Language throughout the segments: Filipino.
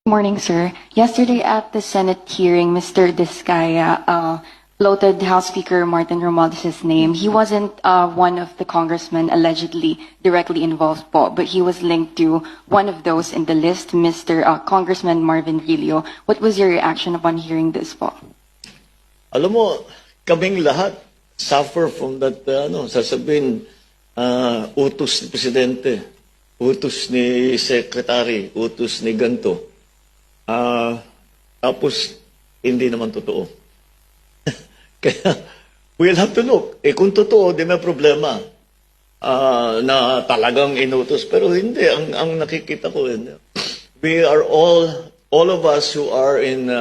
Morning, sir. Yesterday at the Senate hearing, Mr. Discaya floated House Speaker Martin Romualdez' name. He wasn't one of the congressmen allegedly directly involved po, but he was linked to one of those in the list, Mr. Congressman Marvin Vilio. What was your reaction upon hearing this po? Alam mo, kaming lahat suffer from that, sasabihin, utos ni Presidente, utos ni Secretary, utos ni ganto. Tapos, hindi naman totoo. Kaya, we'll have to look. Kung totoo, di may problema na talagang inutos. Pero hindi, ang nakikita ko, we are all of us who are in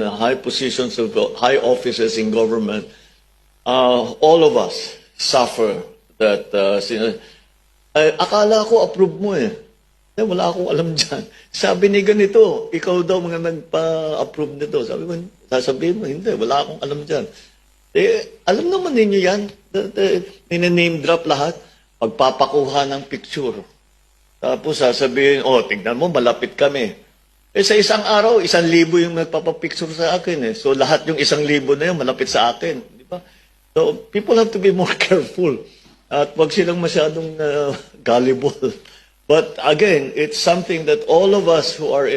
high positions of high offices in government, all of us suffer that. Akala ko approve mo eh. Wala akong alam dyan. Sabi ni ganito, ikaw daw mga nagpa-approve nito. Sabi ko, sasabihin mo, hindi, wala akong alam dyan. Alam naman ninyo yan. Name drop lahat. Pagpapakuha ng picture. Tapos sasabihin, tignan mo, malapit kami. Sa isang araw, 1,000 yung nagpapapicture sa akin. So lahat yung 1,000 na yun, malapit sa akin. Di ba? So people have to be more careful. At wag silang masyadong gullible. But again, it's something that all of us who are in